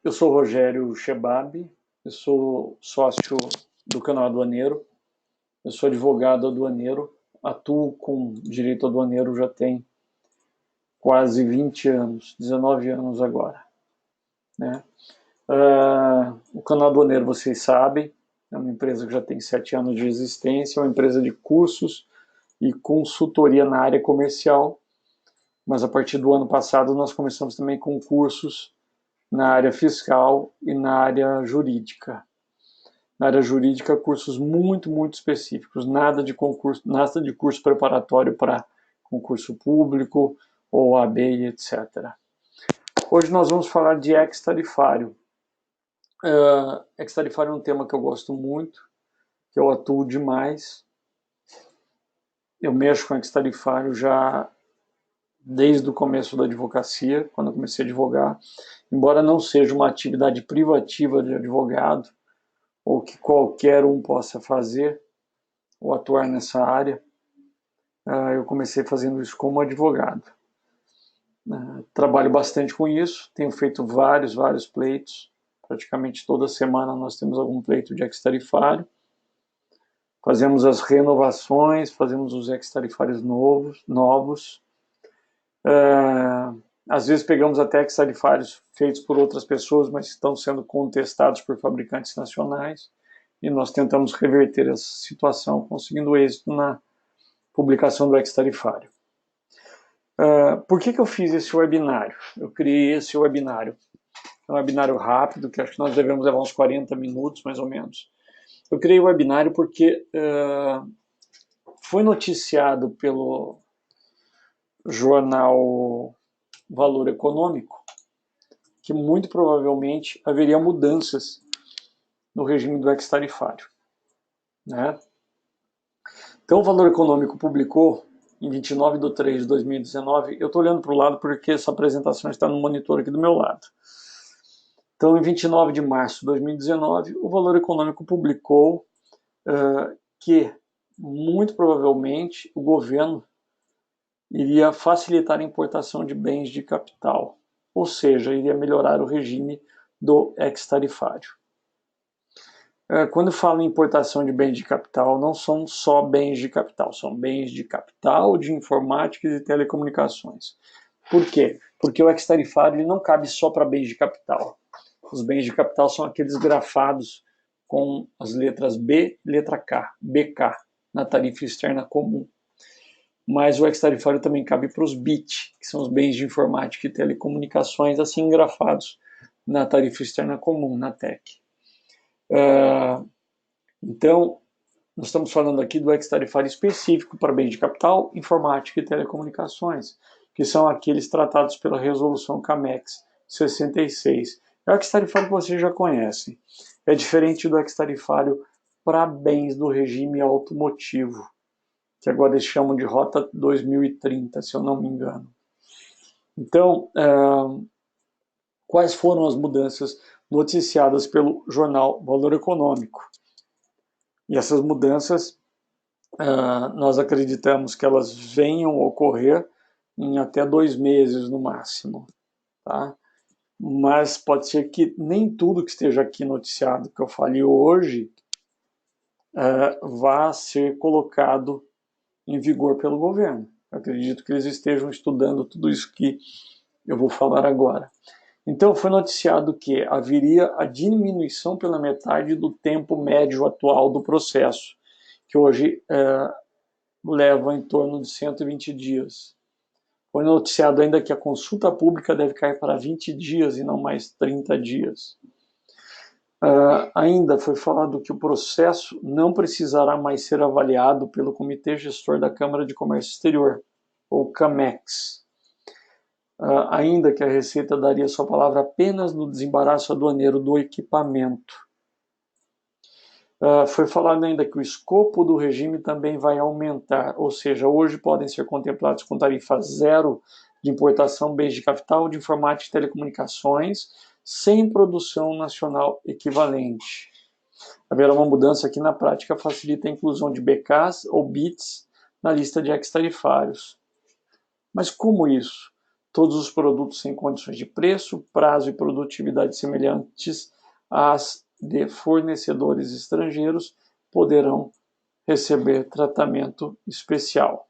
Eu sou Rogério Chebab, eu sou sócio do canal Aduaneiro, eu sou advogado aduaneiro, atuo com direito aduaneiro já tem quase 20 anos, 19 anos agora, né? O canal Aduaneiro, vocês sabem, é uma empresa que já tem 7 anos de existência, é uma empresa de cursos e consultoria na área comercial, mas a partir do ano passado nós começamos também com cursos na área fiscal e na área jurídica. Na área jurídica, cursos muito específicos, nada de concurso, nada de curso preparatório para concurso público ou OAB e etc. Hoje nós vamos falar de ex-tarifário. Ex-tarifário é um tema que eu gosto muito, que eu atuo demais. Eu mexo com ex-tarifário já desde o começo da advocacia, quando eu comecei a advogar. Embora não seja uma atividade privativa de advogado, ou que qualquer um possa fazer ou atuar nessa área, eu comecei fazendo isso como advogado. Trabalho bastante com isso, tenho feito vários pleitos, praticamente toda semana nós temos algum pleito de ex-tarifário, fazemos as renovações, fazemos os ex-tarifários novos. Às vezes pegamos até ex-tarifários feitos por outras pessoas, mas estão sendo contestados por fabricantes nacionais, e nós tentamos reverter essa situação, conseguindo êxito na publicação do ex-tarifário. Por que eu fiz esse webinário? Eu criei esse webinário. É um webinário rápido, que acho que nós devemos levar uns 40 minutos, mais ou menos. Eu criei o webinário porque foi noticiado pelo jornal Valor Econômico que muito provavelmente haveria mudanças no regime do ex-tarifário, né? Então o Valor Econômico publicou em 29/3/2019, eu estou olhando para o lado porque essa apresentação está no monitor aqui do meu lado. Então, em 29 de março de 2019, o Valor Econômico publicou que, muito provavelmente, o governo iria facilitar a importação de bens de capital, ou seja, iria melhorar o regime do ex-tarifário. Quando eu falo em importação de bens de capital, não são só bens de capital, são bens de capital, de informática e de telecomunicações. Por quê? Porque o ex-tarifário não cabe só para bens de capital. Os bens de capital são aqueles grafados com as letras B e letra K, BK, na tarifa externa comum. Mas o ex-tarifário também cabe para os BIT, que são os bens de informática e telecomunicações, assim grafados na tarifa externa comum, na TEC. Então, nós estamos falando aqui do ex-tarifário específico para bens de capital, informática e telecomunicações, que são aqueles tratados pela resolução CAMEX 66. É o ex-tarifário que vocês já conhecem. É diferente do ex-tarifário para bens do regime automotivo, que agora eles chamam de Rota 2030, se eu não me engano. Então, quais foram as mudanças noticiadas pelo jornal Valor Econômico? E essas mudanças, nós acreditamos que elas venham a ocorrer em até 2 meses no máximo, tá? Mas pode ser que nem tudo que esteja aqui noticiado que eu falei hoje vá ser colocado em vigor pelo governo. Eu acredito que eles estejam estudando tudo isso que eu vou falar agora. Então foi noticiado que haveria a diminuição pela metade do tempo médio atual do processo, que hoje leva em torno de 120 dias. Foi noticiado ainda que a consulta pública deve cair para 20 dias e não mais 30 dias. Ainda foi falado que o processo não precisará mais ser avaliado pelo Comitê Gestor da Câmara de Comércio Exterior, ou CAMEX. Ainda que a Receita daria sua palavra apenas no desembaraço aduaneiro do equipamento. Foi falado ainda que o escopo do regime também vai aumentar, ou seja, hoje podem ser contemplados com tarifa zero de importação, bens de capital, de informática e telecomunicações, sem produção nacional equivalente. Haverá uma mudança que na prática facilita a inclusão de BKs ou BITs na lista de ex-tarifários. Mas como isso? todos os produtos sem condições de preço, prazo e produtividade semelhantes às de fornecedores estrangeiros poderão receber tratamento especial.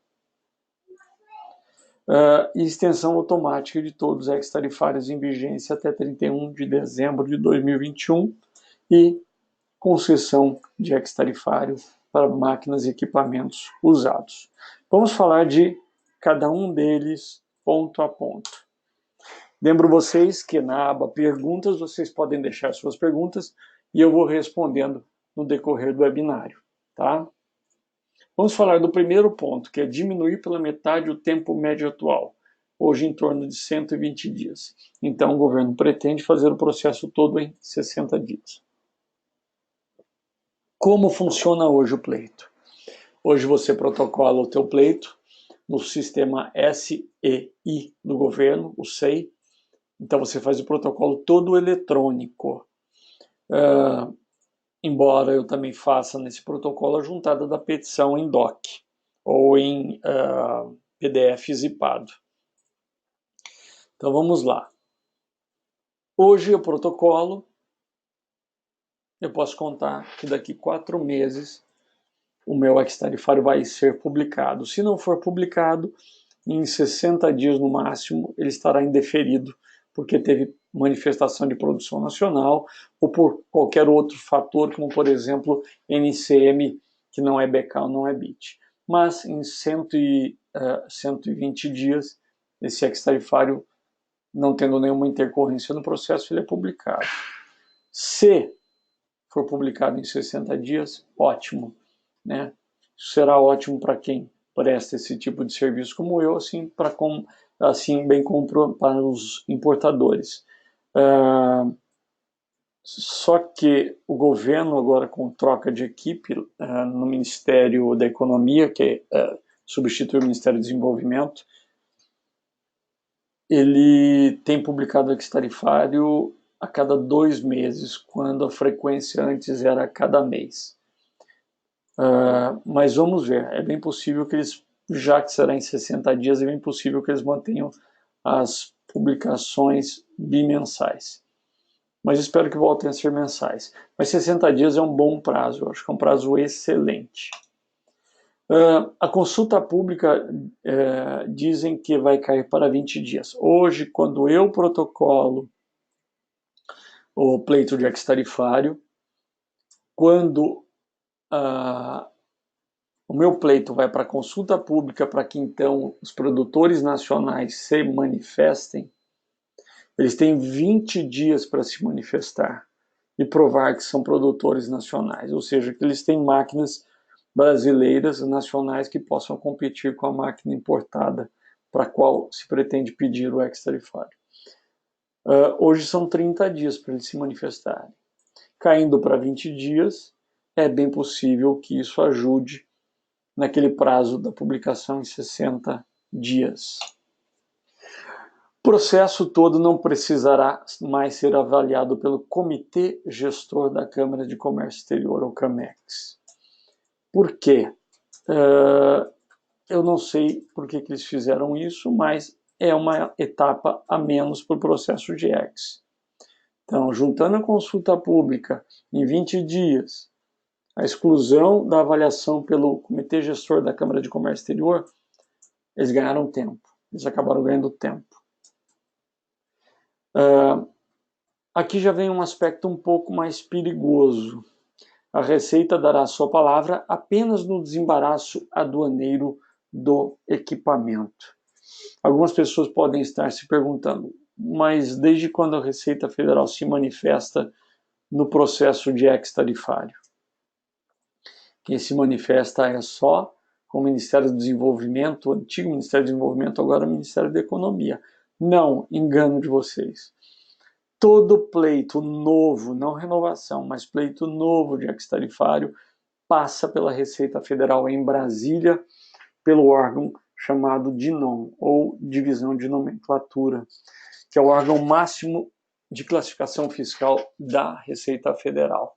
E extensão automática de todos os ex-tarifários em vigência até 31 de dezembro de 2021 e concessão de ex-tarifário para máquinas e equipamentos usados. Vamos falar de cada um deles ponto a ponto. Lembro vocês que na aba perguntas vocês podem deixar suas perguntas e eu vou respondendo no decorrer do webinário, tá? Vamos falar do primeiro ponto, que é diminuir pela metade o tempo médio atual, hoje em torno de 120 dias. Então o governo pretende fazer o processo todo em 60 dias. Como funciona hoje o pleito? Hoje você protocola o teu pleito no sistema SEI do governo, o SEI. Então você faz o protocolo todo eletrônico. Embora eu também faça nesse protocolo a juntada da petição em DOC ou em PDF zipado. Então vamos lá. Hoje o protocolo, eu posso contar que daqui 4 meses o meu ex-tarifário vai ser publicado. Se não for publicado, em 60 dias no máximo, ele estará indeferido, porque teve manifestação de produção nacional ou por qualquer outro fator, como por exemplo NCM, que não é BK ou não é BIT. Mas em 120 dias, esse ex-tarifário, não tendo nenhuma intercorrência no processo, ele é publicado. Se for publicado em 60 dias, ótimo, né? Será ótimo para quem presta esse tipo de serviço como eu, assim bem como para os importadores. Só que o governo agora, com troca de equipe no Ministério da Economia, que substitui o Ministério do Desenvolvimento, ele tem publicado o ex-tarifário a cada 2 meses, quando a frequência antes era a cada mês. Mas vamos ver, é bem possível que eles, já que será em 60 dias, é bem possível que eles mantenham as publicações bimensais. Mas espero que voltem a ser mensais. Mas 60 dias é um bom prazo, eu acho que é um prazo excelente. A consulta pública dizem que vai cair para 20 dias. Hoje, quando eu protocolo o pleito de ex-tarifário, quando o meu pleito vai para consulta pública para que então os produtores nacionais se manifestem, eles têm 20 dias para se manifestar e provar que são produtores nacionais, ou seja, que eles têm máquinas brasileiras, nacionais, que possam competir com a máquina importada para a qual se pretende pedir o ex-tarifário. Hoje são 30 dias para eles se manifestarem. Caindo para 20 dias, é bem possível que isso ajude naquele prazo da publicação em 60 dias. O processo todo não precisará mais ser avaliado pelo Comitê Gestor da Câmara de Comércio Exterior, ou CAMEX. Por quê? Eu não sei por que eles fizeram isso, mas é uma etapa a menos para o processo de ex. Então, juntando a consulta pública em 20 dias, a exclusão da avaliação pelo Comitê Gestor da Câmara de Comércio Exterior, eles ganharam tempo. Eles acabaram ganhando tempo. Aqui já vem um aspecto um pouco mais perigoso. A Receita dará sua palavra apenas no desembaraço aduaneiro do equipamento. Algumas pessoas podem estar se perguntando, mas desde quando a Receita Federal se manifesta no processo de ex-tarifário? Quem se manifesta é só com o Ministério do Desenvolvimento, o antigo Ministério do Desenvolvimento, agora o Ministério da Economia. Não, engano de vocês. Todo pleito novo, não renovação, mas pleito novo de ex-tarifário, passa pela Receita Federal em Brasília, pelo órgão chamado DINOM, ou Divisão de Nomenclatura, que é o órgão máximo de classificação fiscal da Receita Federal.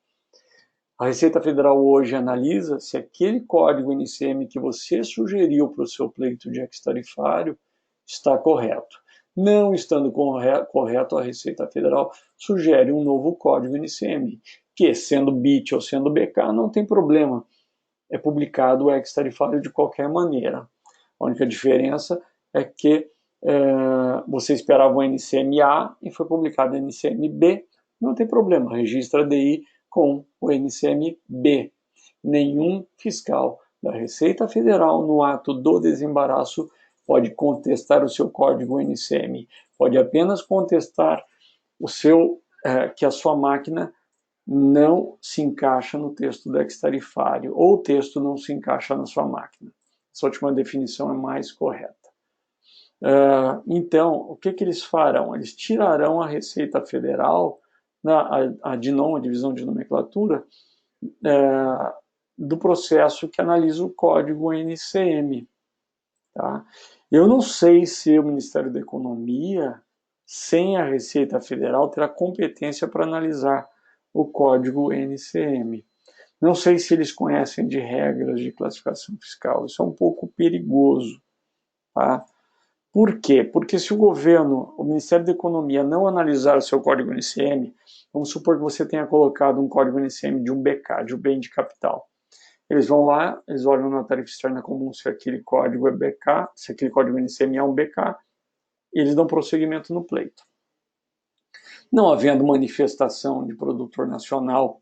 A Receita Federal hoje analisa se aquele código NCM que você sugeriu para o seu pleito de ex-tarifário está correto. Não estando correto, a Receita Federal sugere um novo código NCM, que, sendo BIT ou sendo BK, não tem problema. É publicado o ex-tarifário de qualquer maneira. A única diferença é que você esperava o NCM-A e foi publicado o NCM-B, não tem problema, registra a DI com o NCM-B. Nenhum fiscal da Receita Federal, no ato do desembaraço, pode contestar o seu código NCM. Pode apenas contestar que a sua máquina não se encaixa no texto do ex-tarifário, ou o texto não se encaixa na sua máquina. Essa última definição é mais correta. Então, o que eles farão? Eles tirarão a Receita Federal, a DINOM, a Divisão de Nomenclatura, do processo que analisa o código NCM. Tá? Eu não sei se o Ministério da Economia, sem a Receita Federal, terá competência para analisar o código NCM. Não sei se eles conhecem de regras de classificação fiscal. Isso é um pouco perigoso. Tá? Por quê? Porque se o governo, o Ministério da Economia, não analisar o seu código NCM, vamos supor que você tenha colocado um código NCM de um BK, de um bem de capital. Eles vão lá, eles olham na tarifa externa comum se aquele código é BK, se aquele código NCM é um BK, e eles dão prosseguimento no pleito. Não havendo manifestação de produtor nacional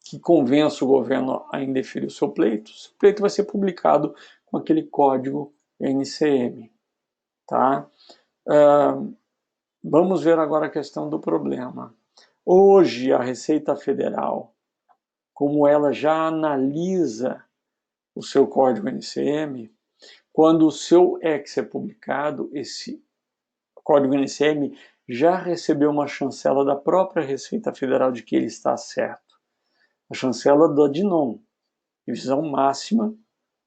que convença o governo a indeferir o seu pleito vai ser publicado com aquele código NCM. Tá? Vamos ver agora a questão do problema. Hoje, a Receita Federal, como ela já analisa o seu código NCM, quando o seu ex é publicado, esse código NCM já recebeu uma chancela da própria Receita Federal de que ele está certo. A chancela da DINOM, Divisão Máxima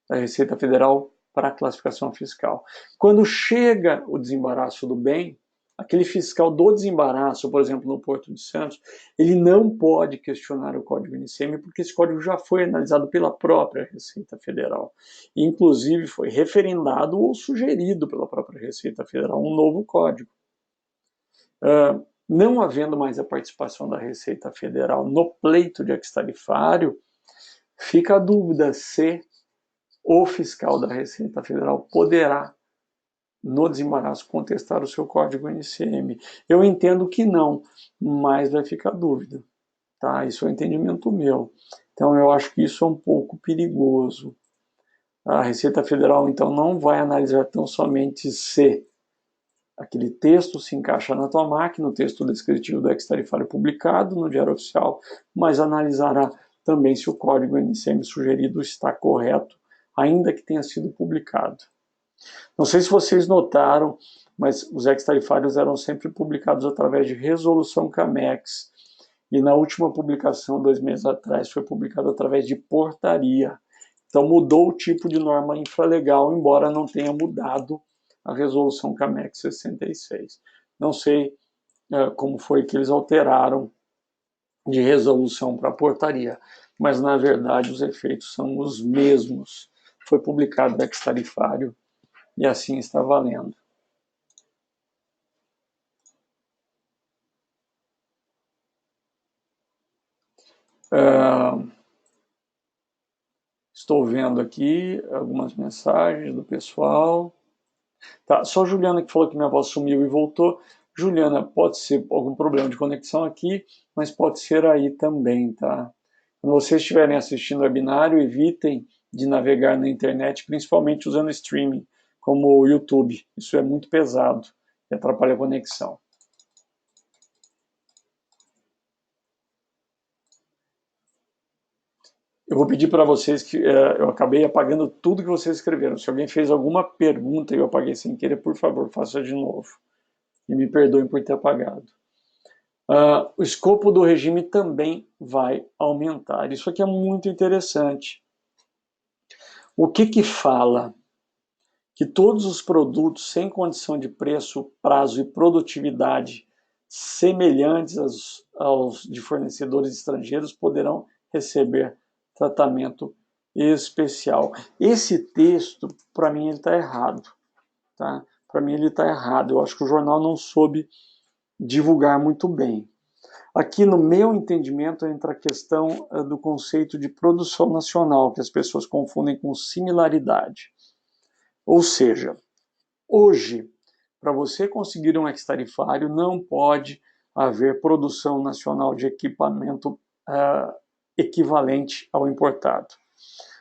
da Receita Federal para a Classificação Fiscal. Quando chega o desembaraço do bem, aquele fiscal do desembaraço, por exemplo, no Porto de Santos, ele não pode questionar o código NCM, porque esse código já foi analisado pela própria Receita Federal. E, inclusive, foi referendado ou sugerido pela própria Receita Federal um novo código. Não havendo mais a participação da Receita Federal no pleito de ex-tarifário, fica a dúvida se o fiscal da Receita Federal poderá, no desembaraço, contestar o seu código NCM. Eu entendo que não, mas vai ficar dúvida. Tá? Isso é um entendimento meu. Então, eu acho que isso é um pouco perigoso. A Receita Federal, então, não vai analisar tão somente se aquele texto se encaixa na tua máquina, o texto descritivo do ex-tarifário publicado no Diário Oficial, mas analisará também se o código NCM sugerido está correto, ainda que tenha sido publicado. Não sei se vocês notaram, mas os ex-tarifários eram sempre publicados através de resolução CAMEX, e na última publicação, 2 meses atrás, foi publicado através de portaria. Então mudou o tipo de norma infralegal, embora não tenha mudado a resolução CAMEX 66. Não sei como foi que eles alteraram de resolução para portaria, mas na verdade os efeitos são os mesmos. Foi publicado o ex-tarifário e assim está valendo. Estou vendo aqui algumas mensagens do pessoal. Tá, só a Juliana que falou que minha voz sumiu e voltou. Juliana, pode ser algum problema de conexão aqui, mas pode ser aí também, tá? Quando vocês estiverem assistindo o webinário, evitem de navegar na internet, principalmente usando streaming, como o YouTube. Isso é muito pesado e atrapalha a conexão. Eu vou pedir para vocês que eu acabei apagando tudo que vocês escreveram. Se alguém fez alguma pergunta e eu apaguei sem querer, por favor, faça de novo. E me perdoem por ter apagado. O escopo do regime também vai aumentar. Isso aqui é muito interessante. O que fala? Que todos os produtos sem condição de preço, prazo e produtividade semelhantes aos de fornecedores estrangeiros poderão receber tratamento especial. Esse texto, para mim, ele está errado. Tá? Para mim ele está errado. Eu acho que o jornal não soube divulgar muito bem. Aqui, no meu entendimento, entra a questão do conceito de produção nacional, que as pessoas confundem com similaridade. Ou seja, hoje, para você conseguir um ex-tarifário, não pode haver produção nacional de equipamento equivalente ao importado.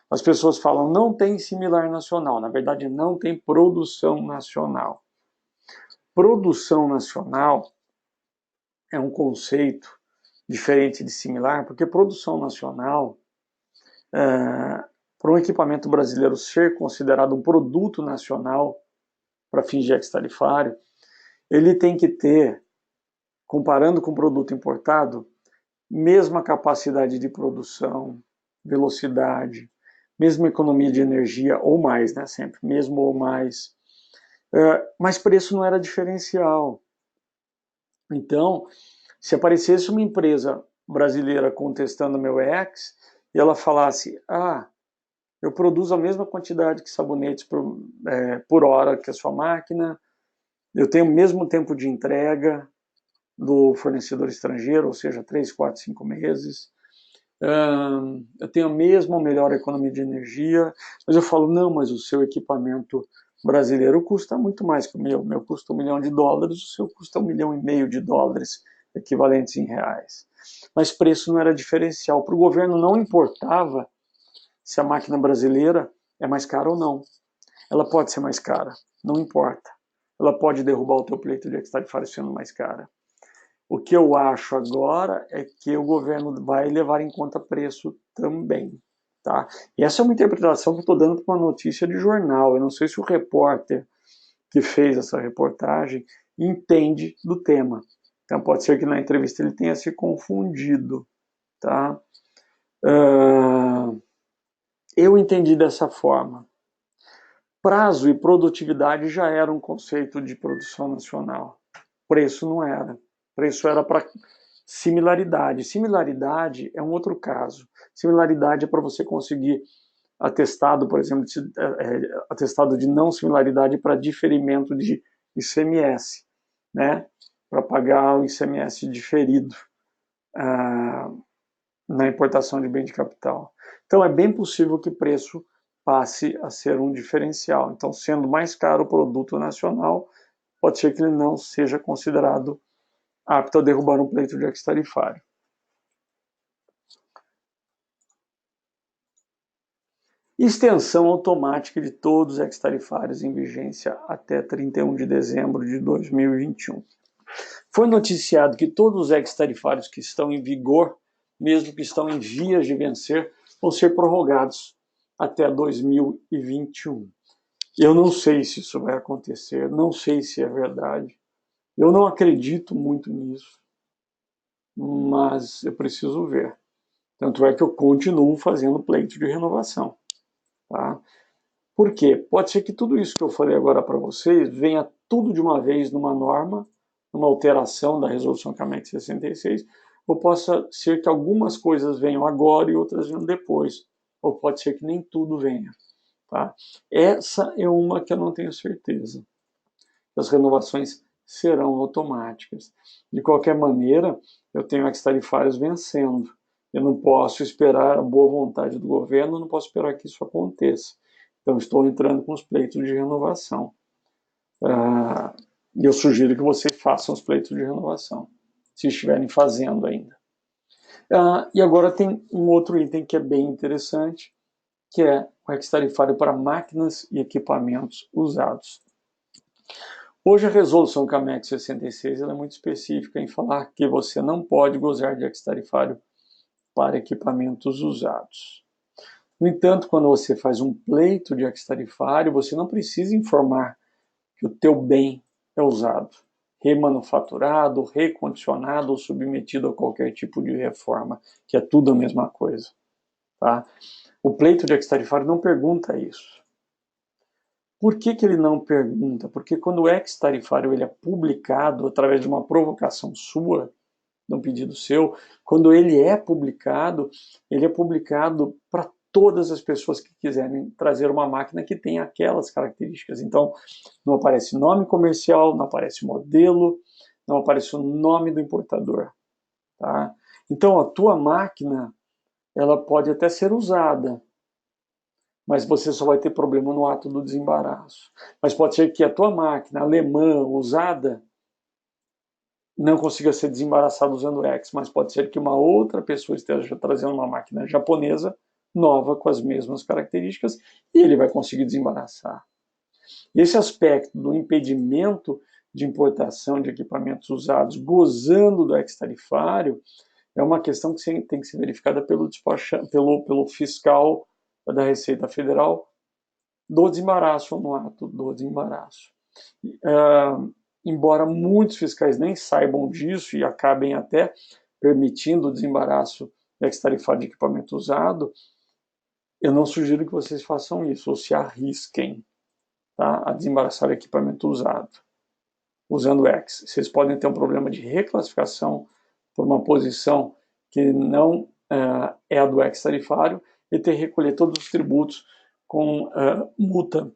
As pessoas falam, não tem similar nacional. Na verdade, não tem produção nacional. Produção nacional é um conceito diferente de similar, porque produção nacional, para um equipamento brasileiro ser considerado um produto nacional para fins de ex-tarifário, ele tem que ter, comparando com produto importado, mesma capacidade de produção, velocidade, mesma economia de energia, ou mais, né, sempre, mesmo ou mais. Mas preço não era diferencial. Então, se aparecesse uma empresa brasileira contestando meu ex, e ela falasse, eu produzo a mesma quantidade de sabonetes por hora que a sua máquina, eu tenho o mesmo tempo de entrega do fornecedor estrangeiro, ou seja, 3, 4, 5 meses, eu tenho a mesma ou melhor economia de energia, mas eu falo, não, mas o seu equipamento brasileiro custa muito mais que o meu custa $1 milhão, o seu custa $1,5 milhão, equivalentes em reais. Mas preço não era diferencial, para o governo não importava se a máquina brasileira é mais cara ou não. Ela pode ser mais cara, não importa. Ela pode derrubar o teu pleito de ex-tarifário sendo mais cara. O que eu acho agora é que o governo vai levar em conta preço também. Tá? E essa é uma interpretação que eu estou dando para uma notícia de jornal. Eu não sei se o repórter que fez essa reportagem entende do tema. Então pode ser que na entrevista ele tenha se confundido. Tá? Eu entendi dessa forma. Prazo e produtividade já era um conceito de produção nacional. Preço não era. Preço era para similaridade. Similaridade é um outro caso. Similaridade é para você conseguir atestado, por exemplo, atestado de não similaridade para diferimento de ICMS, né? Para pagar o ICMS diferido na importação de bem de capital. Então é bem possível que preço passe a ser um diferencial. Então, sendo mais caro o produto nacional, pode ser que ele não seja considerado apto a derrubar um pleito de ex-tarifário. Extensão automática de todos os ex-tarifários em vigência até 31 de dezembro de 2021. Foi noticiado que todos os ex-tarifários que estão em vigor, mesmo que estão em vias de vencer, vão ser prorrogados até 2021. Eu não sei se isso vai acontecer, não sei se é verdade. Eu não acredito muito nisso, mas eu preciso ver. Tanto é que eu continuo fazendo pleito de renovação. Tá? Por quê? Pode ser que tudo isso que eu falei agora para vocês venha tudo de uma vez numa norma, numa alteração da resolução CAMEX 66, ou possa ser que algumas coisas venham agora e outras venham depois, ou pode ser que nem tudo venha. Tá? Essa é uma que eu não tenho certeza. As renovações serão automáticas. De qualquer maneira, eu tenho ex-tarifários vencendo. Eu não posso esperar a boa vontade do governo, não posso esperar que isso aconteça. Então, estou entrando com os pleitos de renovação. E eu sugiro que vocês façam os pleitos de renovação, se estiverem fazendo ainda. E agora tem um outro item que é bem interessante, que é o ex-tarifário para máquinas e equipamentos usados. Hoje a resolução CAMEX 66 ela é muito específica em falar que você não pode gozar de ex-tarifário para equipamentos usados. No entanto, quando você faz um pleito de ex-tarifário, você não precisa informar que o teu bem é usado, remanufaturado, recondicionado ou submetido a qualquer tipo de reforma, que é tudo a mesma coisa. Tá? O pleito de ex-tarifário não pergunta isso. Por que ele não pergunta? Porque quando o ex-tarifário ele é publicado através de uma provocação sua, de um pedido seu, quando ele é publicado para todas as pessoas que quiserem trazer uma máquina que tenha aquelas características. Então, não aparece nome comercial, não aparece modelo, não aparece o nome do importador. Tá? Então, a tua máquina, ela pode até ser usada, mas você só vai ter problema no ato do desembaraço. Mas pode ser que a tua máquina alemã usada não consiga ser desembaraçada usando o X, mas pode ser que uma outra pessoa esteja trazendo uma máquina japonesa nova com as mesmas características e ele vai conseguir desembaraçar. Esse aspecto do impedimento de importação de equipamentos usados gozando do ex-tarifário é uma questão que tem que ser verificada pelo fiscal da Receita Federal do desembaraço, ou no ato do desembaraço. Embora muitos fiscais nem saibam disso e acabem até permitindo o desembaraço ex-tarifário de equipamento usado, eu não sugiro que vocês façam isso, ou se arrisquem, tá, a desembaraçar o equipamento usado, usando o X. Vocês podem ter um problema de reclassificação por uma posição que não é a do ex-tarifário e ter que recolher todos os tributos com multa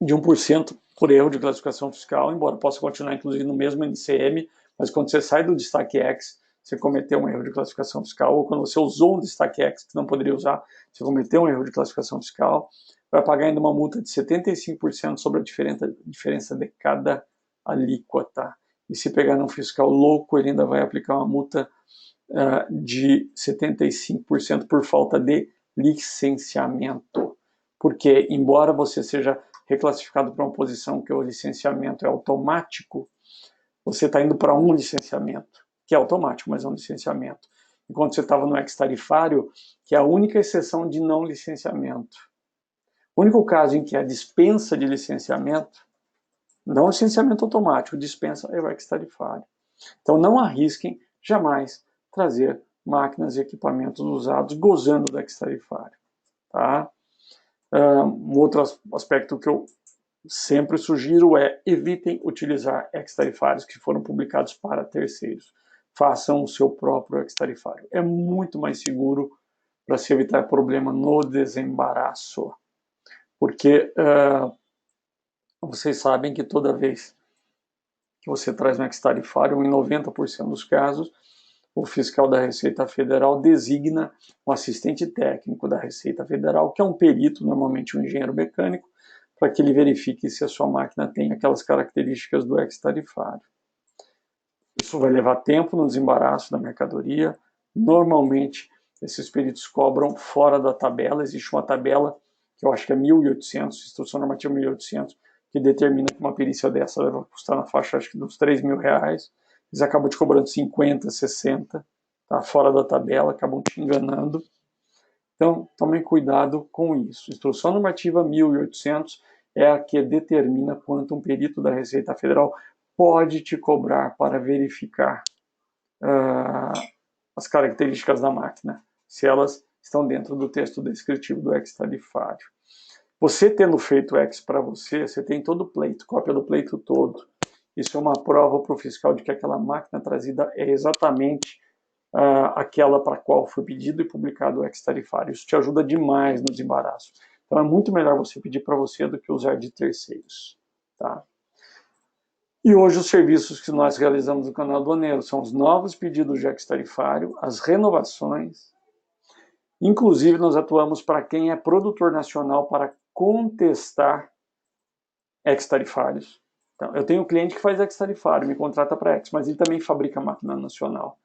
de 1% por erro de classificação fiscal, embora possa continuar inclusive no mesmo NCM, mas quando você sai do destaque X, você cometeu um erro de classificação fiscal, ou quando você usou um destaque X que não poderia usar, você cometeu um erro de classificação fiscal, vai pagar ainda uma multa de 75% sobre a diferença de cada alíquota. E se pegar um fiscal louco, ele ainda vai aplicar uma multa de 75% por falta de licenciamento. Porque, embora você seja reclassificado para uma posição que o licenciamento é automático, você está indo para um licenciamento, que é automático, mas é um licenciamento. Enquanto você estava no ex-tarifário, que é a única exceção de não licenciamento. O único caso em que há dispensa de licenciamento, não licenciamento automático, dispensa é o ex-tarifário. Então não arrisquem jamais trazer máquinas e equipamentos usados gozando do ex-tarifário. Tá? Um outro aspecto que eu sempre sugiro é evitem utilizar ex-tarifários que foram publicados para terceiros. Façam o seu próprio ex-tarifário. É muito mais seguro para se evitar problema no desembaraço. Porque vocês sabem que toda vez que você traz um ex-tarifário, em 90% dos casos, o fiscal da Receita Federal designa um assistente técnico da Receita Federal, que é um perito, normalmente um engenheiro mecânico, para que ele verifique se a sua máquina tem aquelas características do ex-tarifário. Isso vai levar tempo no desembaraço da mercadoria. Normalmente, esses peritos cobram fora da tabela. Existe uma tabela, que eu acho que é 1.800, Instrução Normativa 1.800, que determina que uma perícia dessa vai custar na faixa, acho que dos R$3.000. Eles acabam te cobrando 50, 60, tá? Fora da tabela, acabam te enganando. Então, tomem cuidado com isso. Instrução Normativa 1.800 é a que determina quanto um perito da Receita Federal pode te cobrar para verificar as características da máquina, se elas estão dentro do texto descritivo do ex-tarifário. Você tendo feito o ex para você, você tem todo o pleito, cópia do pleito todo. Isso é uma prova para o fiscal de que aquela máquina trazida é exatamente aquela para a qual foi pedido e publicado o ex-tarifário. Isso te ajuda demais no desembaraço. Então é muito melhor você pedir para você do que usar de terceiros. Tá? E hoje os serviços que nós realizamos no canal aduaneiro são os novos pedidos de ex-tarifário, as renovações. Inclusive nós atuamos para quem é produtor nacional para contestar ex-tarifários. Então, eu tenho um cliente que faz ex-tarifário, me contrata para ex, mas ele também fabrica máquina nacional.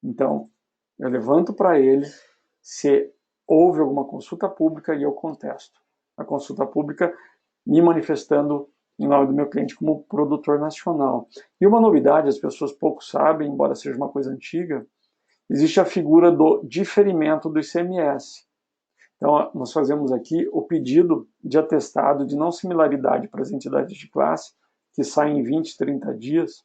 Então, eu levanto para ele se houve alguma consulta pública e eu contesto. A consulta pública me manifestando em nome do meu cliente como produtor nacional. E uma novidade, as pessoas pouco sabem, embora seja uma coisa antiga, existe a figura do diferimento do ICMS. Então, nós fazemos aqui o pedido de atestado de não similaridade para as entidades de classe, que saem em 20, 30 dias,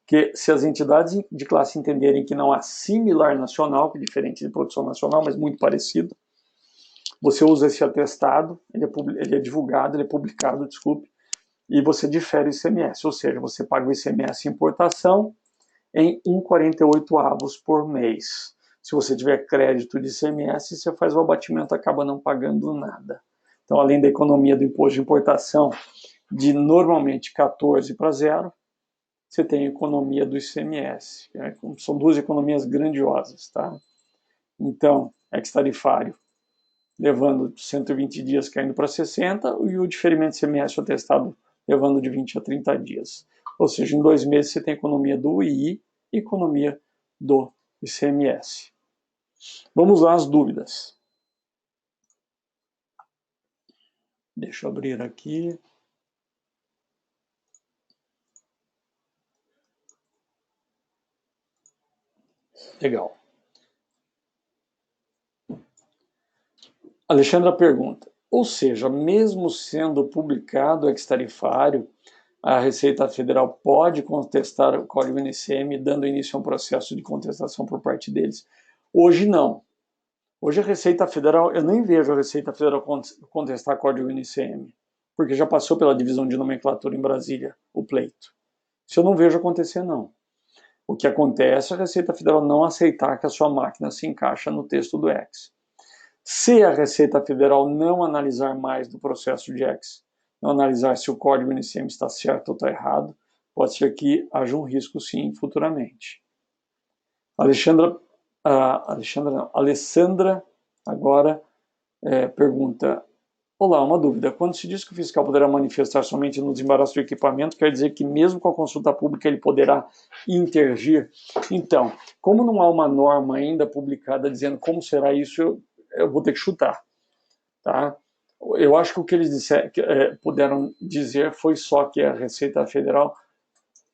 que se as entidades de classe entenderem que não há similar nacional, que é diferente de produção nacional, mas muito parecido, você usa esse atestado, ele é divulgado, ele é publicado, desculpe, e você difere o ICMS, ou seja, você paga o ICMS importação em 1,48 avos por mês. Se você tiver crédito de ICMS, você faz o abatimento e acaba não pagando nada. Então, além da economia do imposto de importação, de normalmente 14 para 0, você tem a economia do ICMS. São duas economias grandiosas, tá? Então, ex-tarifário, levando 120 dias caindo para 60, e o diferimento de ICMS atestado levando de 20 a 30 dias. Ou seja, em 2 meses você tem economia do II e economia do ICMS. Vamos lá as dúvidas. Deixa eu abrir aqui. Legal. Alexandra pergunta, ou seja, mesmo sendo publicado o ex-tarifário, a Receita Federal pode contestar o código NCM, dando início a um processo de contestação por parte deles? Hoje não. Hoje a Receita Federal, eu nem vejo a Receita Federal contestar código NCM, porque já passou pela divisão de nomenclatura em Brasília, o pleito. Isso eu não vejo acontecer, não. O que acontece é a Receita Federal não aceitar que a sua máquina se encaixa no texto do Ex. Se a Receita Federal não analisar mais do processo de Ex, não analisar se o código NCM está certo ou está errado, pode ser que haja um risco sim futuramente. Alessandra agora pergunta, olá, uma dúvida, quando se diz que o fiscal poderá manifestar somente no desembaraço do equipamento, quer dizer que mesmo com a consulta pública ele poderá intervir? Então, como não há uma norma ainda publicada dizendo como será isso, eu vou ter que chutar, tá? Eu acho que o que eles puderam dizer foi só que a Receita Federal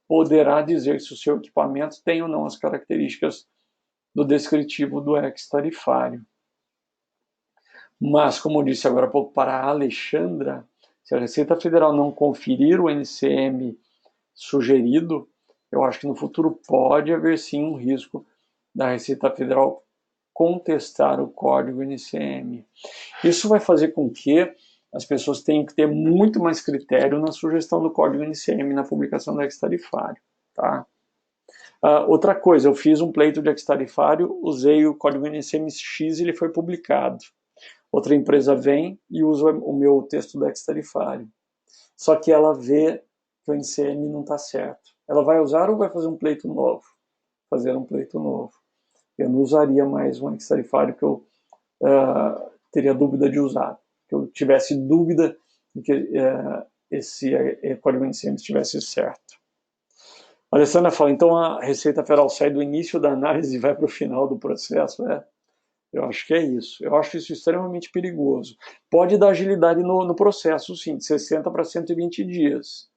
poderá dizer se o seu equipamento tem ou não as características do descritivo do ex-tarifário. Mas, como eu disse agora há pouco para a Alexandra, se a Receita Federal não conferir o NCM sugerido, eu acho que no futuro pode haver sim um risco da Receita Federal contestar o código NCM. Isso vai fazer com que as pessoas tenham que ter muito mais critério na sugestão do código NCM na publicação do ex-tarifário, tá? Outra coisa, eu fiz um pleito de ex-tarifário, usei o código NCMX e ele foi publicado. Outra empresa vem e usa o meu texto do ex-tarifário. Só que ela vê que o NCM não está certo. Ela vai usar ou vai fazer um pleito novo? Fazer um pleito novo. Eu não usaria mais um ex-tarifário que eu teria dúvida de usar. Que eu tivesse dúvida de que esse código NCM estivesse certo. A Alessandra fala, então a Receita Federal sai do início da análise e vai para o final do processo? Eu acho que é isso. Eu acho isso extremamente perigoso. Pode dar agilidade no processo, sim, de 60 para 120 dias.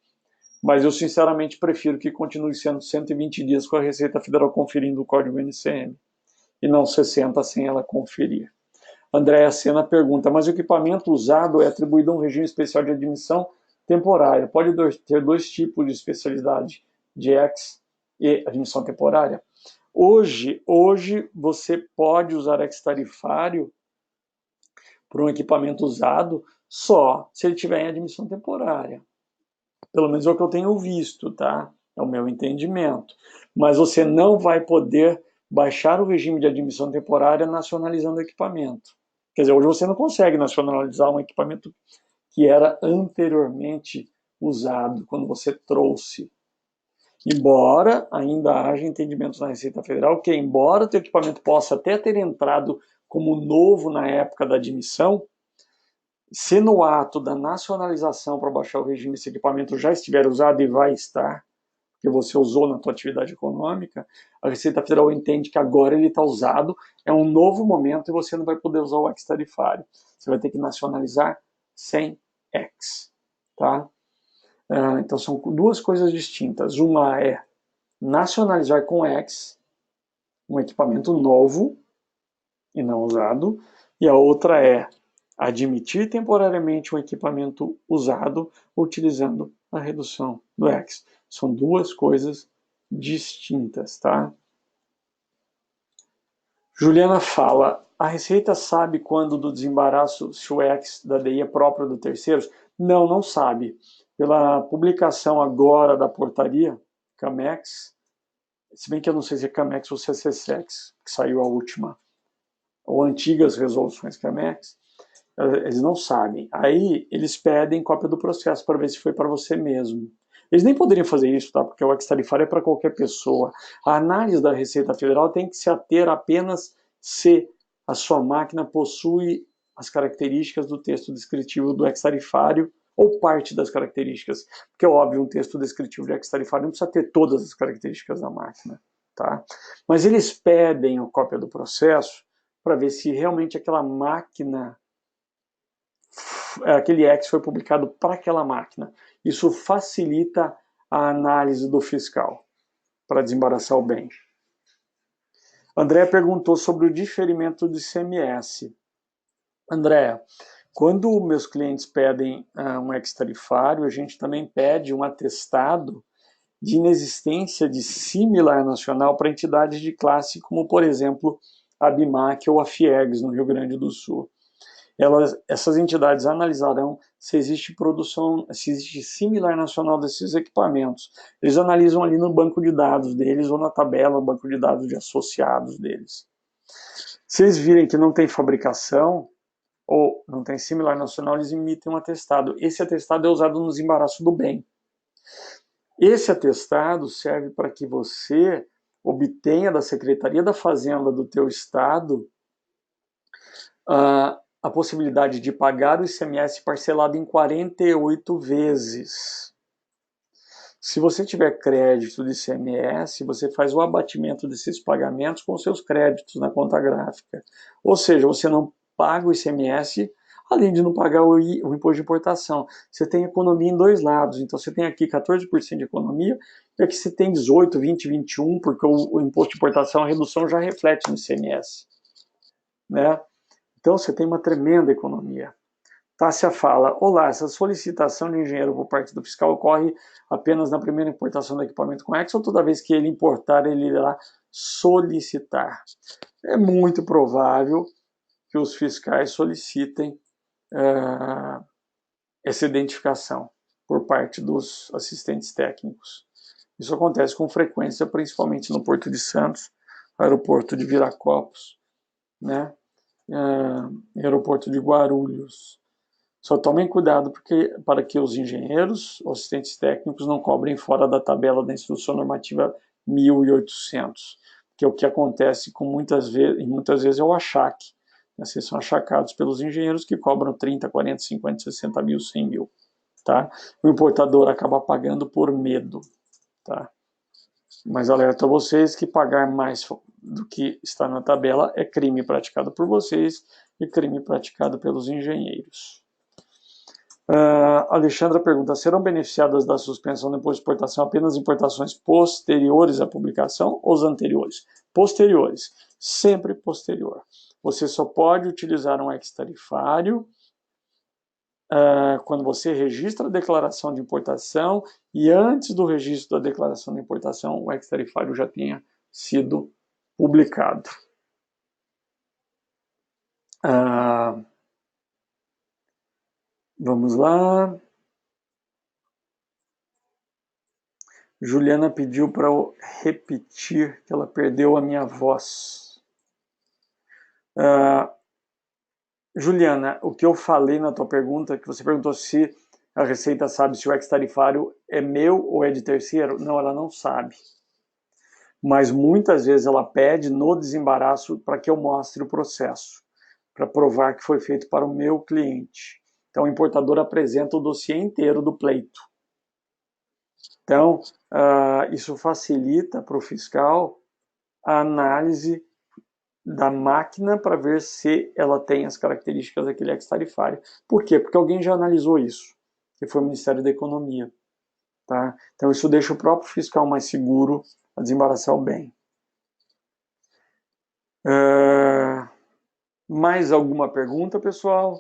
Mas eu, sinceramente, prefiro que continue sendo 120 dias com a Receita Federal conferindo o código NCM e não 60 sem ela conferir. Andréa Sena pergunta, mas o equipamento usado é atribuído a um regime especial de admissão temporária. Pode ter 2 tipos de especialidade, de ex e admissão temporária? Hoje você pode usar ex-tarifário para um equipamento usado só se ele tiver em admissão temporária. Pelo menos é o que eu tenho visto, tá? É o meu entendimento. Mas você não vai poder baixar o regime de admissão temporária nacionalizando o equipamento. Quer dizer, hoje você não consegue nacionalizar um equipamento que era anteriormente usado, quando você trouxe. Embora ainda haja entendimentos na Receita Federal que, embora o teu equipamento possa até ter entrado como novo na época da admissão, se no ato da nacionalização para baixar o regime esse equipamento já estiver usado e vai estar, que você usou na tua atividade econômica, a Receita Federal entende que agora ele está usado, é um novo momento e você não vai poder usar o ex-tarifário. Você vai ter que nacionalizar sem ex, tá? Então são 2 coisas distintas. Uma é nacionalizar com ex um equipamento novo e não usado, e a outra é admitir temporariamente um equipamento usado utilizando a redução do ex. São 2 coisas distintas, tá? Juliana fala, a Receita sabe quando do desembaraço se o ex da DI é próprio do terceiros? Não sabe. Pela publicação agora da portaria, CAMEX, se bem que eu não sei se é CAMEX ou se é CSEX, que saiu a última, ou antigas resoluções CAMEX, eles não sabem. Aí eles pedem cópia do processo para ver se foi para você mesmo. Eles nem poderiam fazer isso, tá? Porque o ex-tarifário é para qualquer pessoa. A análise da Receita Federal tem que se ater apenas se a sua máquina possui as características do texto descritivo do ex-tarifário ou parte das características. Porque, óbvio, um texto descritivo de ex-tarifário não precisa ter todas as características da máquina, tá? Mas eles pedem a cópia do processo para ver se realmente aquela máquina, aquele X foi publicado para aquela máquina. Isso facilita a análise do fiscal para desembaraçar o bem. André perguntou sobre o diferimento do ICMS. André, quando meus clientes pedem um ex-tarifário, a gente também pede um atestado de inexistência de similar nacional para entidades de classe como, por exemplo, a BIMAC ou a FIEGS, no Rio Grande do Sul. Essas entidades analisarão se existe produção, se existe similar nacional desses equipamentos. Eles analisam ali no banco de dados deles ou na tabela, no banco de dados de associados deles. Se eles virem que não tem fabricação ou não tem similar nacional, eles emitem um atestado. Esse atestado é usado no desembaraço do bem. Esse atestado serve para que você obtenha da Secretaria da Fazenda do teu estado a possibilidade de pagar o ICMS parcelado em 48 vezes. Se você tiver crédito de ICMS, você faz o abatimento desses pagamentos com seus créditos na conta gráfica. Ou seja, você não paga o ICMS, além de não pagar o imposto de importação. Você tem economia em dois lados. Então, você tem aqui 14% de economia, e aqui você tem 18, 20, 21, porque o imposto de importação, a redução já reflete no ICMS. Né? Então, você tem uma tremenda economia. Tássia fala, olá, essa solicitação de engenheiro por parte do fiscal ocorre apenas na primeira importação do equipamento com X ou toda vez que ele importar, ele irá solicitar? É muito provável que os fiscais solicitem essa identificação por parte dos assistentes técnicos. Isso acontece com frequência, principalmente no Porto de Santos, aeroporto de Viracopos, né? Aeroporto de Guarulhos. Só tomem cuidado para que os engenheiros, os assistentes técnicos, não cobrem fora da tabela da Instrução Normativa 1800, que é o que acontece com muitas vezes é o achaque. Vocês são achacados pelos engenheiros que cobram 30, 40, 50, 60 mil, 100 mil. Tá? O importador acaba pagando por medo. Tá? Mas alerto a vocês que pagar mais do que está na tabela é crime praticado por vocês e crime praticado pelos engenheiros. Alexandra pergunta, serão beneficiadas da suspensão do imposto de exportação apenas importações posteriores à publicação ou os anteriores? Posteriores, sempre posterior. Você só pode utilizar um ex-tarifário quando você registra a declaração de importação e antes do registro da declaração de importação o ex-tarifário já tenha sido publicado. Vamos lá. Juliana pediu para eu repetir, que ela perdeu a minha voz. Juliana, o que eu falei na tua pergunta, que você perguntou se a Receita sabe se o ex-tarifário é meu ou é de terceiro? Não, ela não sabe. Mas muitas vezes ela pede no desembaraço para que eu mostre o processo, para provar que foi feito para o meu cliente. Então o importador apresenta o dossiê inteiro do pleito. Então, isso facilita para o fiscal a análise da máquina para ver se ela tem as características daquele ex-tarifário. Por quê? Porque alguém já analisou isso, que foi o Ministério da Economia. Tá? Então, isso deixa o próprio fiscal mais seguro a desembaraçar o bem. Mais alguma pergunta, pessoal?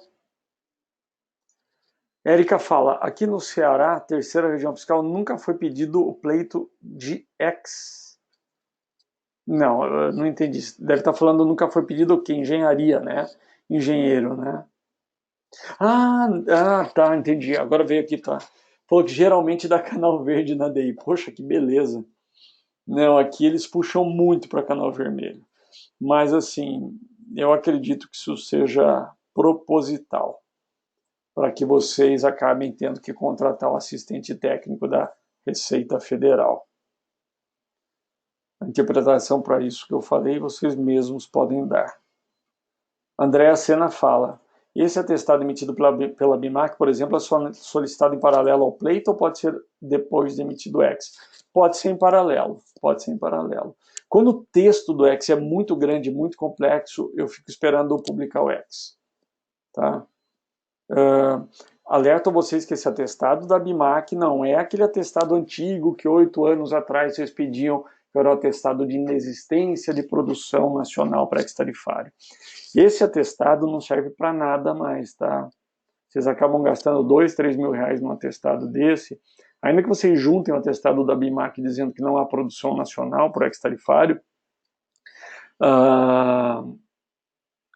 Érica fala, aqui no Ceará, terceira região fiscal, nunca foi pedido o pleito de ex. Não, não entendi. Deve estar falando nunca foi pedido o quê? Engenharia, né? Engenheiro, né? Tá, entendi. Agora veio aqui, tá. Falou que geralmente dá canal verde na DI. Poxa, que beleza. Não, aqui eles puxam muito para canal vermelho. Mas, assim, eu acredito que isso seja proposital, para que vocês acabem tendo que contratar o assistente técnico da Receita Federal. A interpretação para isso que eu falei, vocês mesmos podem dar. Andréa Sena fala, esse atestado emitido pela BIMAC, por exemplo, é solicitado em paralelo ao pleito ou pode ser depois de emitido o ex? Pode ser em paralelo, pode ser em paralelo. Quando o texto do ex é muito grande, muito complexo, eu fico esperando publicar o ex. Tá? Alerto a vocês que esse atestado da BIMAC não é aquele atestado antigo que 8 anos atrás vocês pediam, que era o atestado de inexistência de produção nacional para ex-tarifário. Esse atestado não serve para nada mais, tá? Vocês acabam gastando 2, 3 mil reais num atestado desse, ainda que vocês juntem o atestado da BIMAC dizendo que não há produção nacional para ex-tarifário,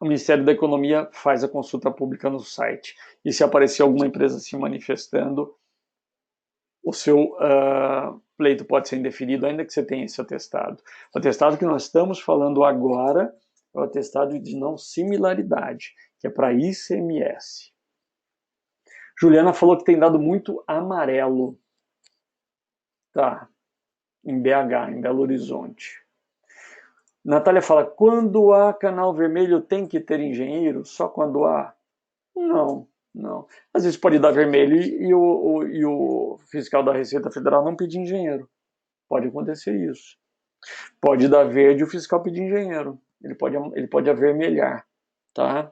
o Ministério da Economia faz a consulta pública no site. E se aparecer alguma empresa se manifestando, o seu pleito pode ser indeferido, ainda que você tenha esse atestado. O atestado que nós estamos falando agora é o atestado de não similaridade, que é para ICMS. Juliana falou que tem dado muito amarelo. Tá, em BH, em Belo Horizonte. Natália fala, quando há canal vermelho tem que ter engenheiro? Só quando há? Não, não. Às vezes pode dar vermelho e o fiscal da Receita Federal não pedir engenheiro. Pode acontecer isso. Pode dar verde e o fiscal pedir engenheiro. Ele pode avermelhar, tá?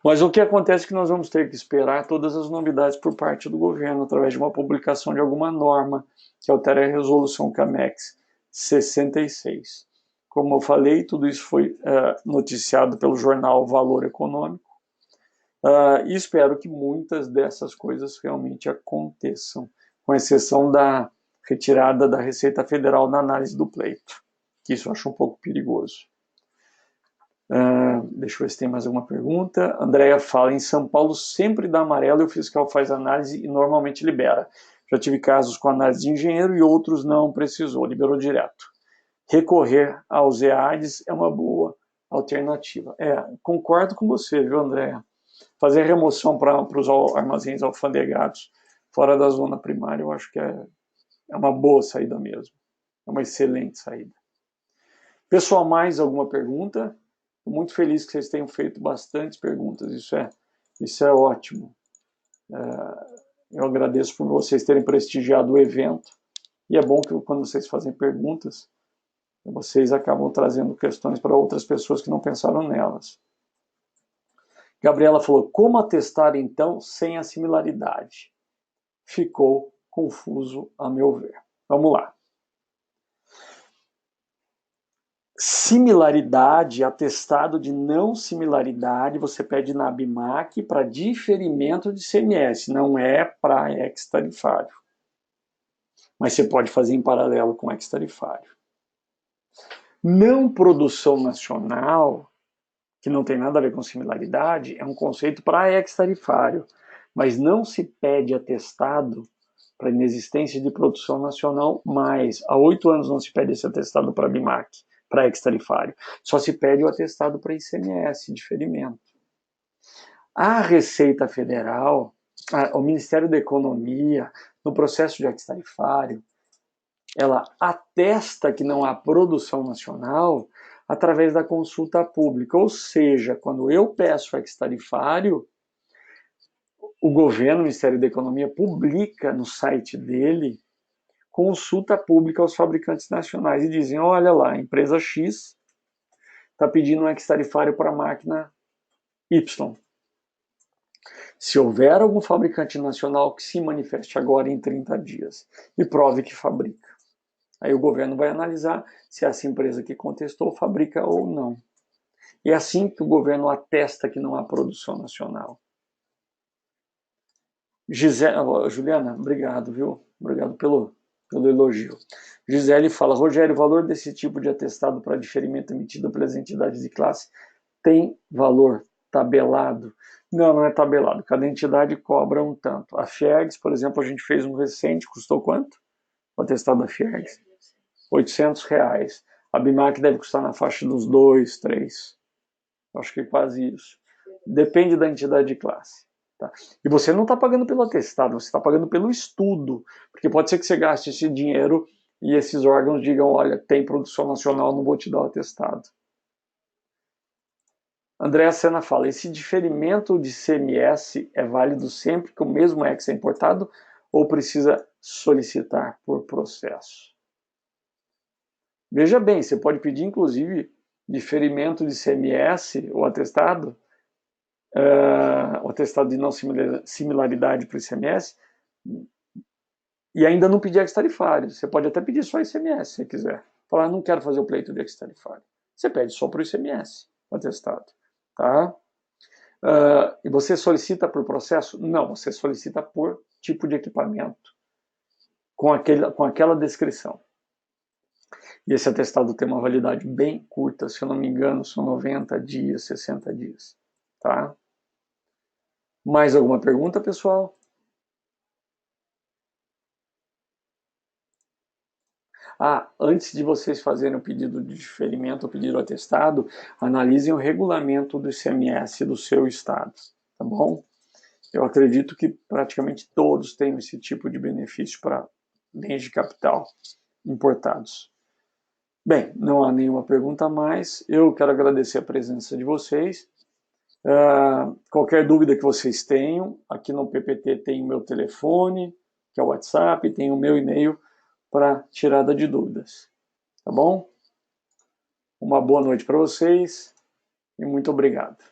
Mas o que acontece é que nós vamos ter que esperar todas as novidades por parte do governo, através de uma publicação de alguma norma que altere a resolução CAMEX 66. Como eu falei, tudo isso foi noticiado pelo jornal Valor Econômico, e espero que muitas dessas coisas realmente aconteçam, com exceção da retirada da Receita Federal na análise do pleito, que isso eu acho um pouco perigoso. Deixa eu ver se tem mais alguma pergunta. Andréia fala, em São Paulo sempre dá amarelo e o fiscal faz análise e normalmente libera. Já tive casos com análise de engenheiro e outros não precisou, liberou direto. Recorrer aos EADs é uma boa alternativa. Concordo com você, viu, Andréia? Fazer remoção para os armazéns alfandegados fora da zona primária, eu acho que é uma boa saída mesmo. É uma excelente saída. Pessoal, mais alguma pergunta? Estou muito feliz que vocês tenham feito bastantes perguntas, isso é ótimo. Eu agradeço por vocês terem prestigiado o evento, e é bom que quando vocês fazem perguntas, vocês acabam trazendo questões para outras pessoas que não pensaram nelas. Gabriela falou, como atestar então sem a similaridade? Ficou confuso a meu ver. Vamos lá. Similaridade, atestado de não similaridade, você pede na BIMAC para diferimento de ICMS, não é para ex-tarifário. Mas você pode fazer em paralelo com ex-tarifário. Não produção nacional, que não tem nada a ver com similaridade, é um conceito para ex-tarifário, mas não se pede atestado para inexistência de produção nacional mais. Há 8 anos não se pede esse atestado para BIMAC, para ex-tarifário. Só se pede o atestado para ICMS, diferimento. A Receita Federal, o Ministério da Economia, no processo de ex-tarifário, ela atesta que não há produção nacional através da consulta pública. Ou seja, quando eu peço ex-tarifário, o governo, o Ministério da Economia, publica no site dele consulta pública aos fabricantes nacionais e dizem, olha lá, a empresa X está pedindo um ex-tarifário para a máquina Y. Se houver algum fabricante nacional que se manifeste agora em 30 dias e prove que fabrica. Aí o governo vai analisar se essa empresa que contestou fabrica ou não. E é assim que o governo atesta que não há produção nacional. Juliana, obrigado, viu? Obrigado pelo elogio. Gisele fala, Rogério, o valor desse tipo de atestado para diferimento emitido pelas entidades de classe tem valor tabelado? Não, não é tabelado. Cada entidade cobra um tanto. A Fiergs, por exemplo, a gente fez um recente, custou quanto? O atestado da Fiergs? R$ 800. A Bimac deve custar na faixa dos 2, 3. Acho que é quase isso. Depende da entidade de classe. Tá? E você não está pagando pelo atestado, você está pagando pelo estudo. Porque pode ser que você gaste esse dinheiro e esses órgãos digam, olha, tem produção nacional, não vou te dar o atestado. André Sena fala, esse diferimento de CMS é válido sempre que o mesmo X é importado ou precisa solicitar por processo? Veja bem, você pode pedir, inclusive, diferimento de CMS, o atestado de não similaridade para o ICMS, e ainda não pedir ex-tarifário. Você pode até pedir só ICMS, se você quiser. Falar, não quero fazer o pleito de ex-tarifário. Você pede só para o ICMS, o atestado. Tá? E você solicita por processo? Não, você solicita por tipo de equipamento, com aquela descrição. E esse atestado tem uma validade bem curta, se eu não me engano, são 90 dias, 60 dias. Tá? Mais alguma pergunta, pessoal? Antes de vocês fazerem o pedido de diferimento, o pedido atestado, analisem o regulamento do ICMS do seu estado, tá bom? Eu acredito que praticamente todos têm esse tipo de benefício para bens de capital importados. Bem, não há nenhuma pergunta a mais. Eu quero agradecer a presença de vocês. Qualquer dúvida que vocês tenham, aqui no PPT tem o meu telefone, que é o WhatsApp, tem o meu e-mail para tirada de dúvidas. Tá bom? Uma boa noite para vocês e muito obrigado.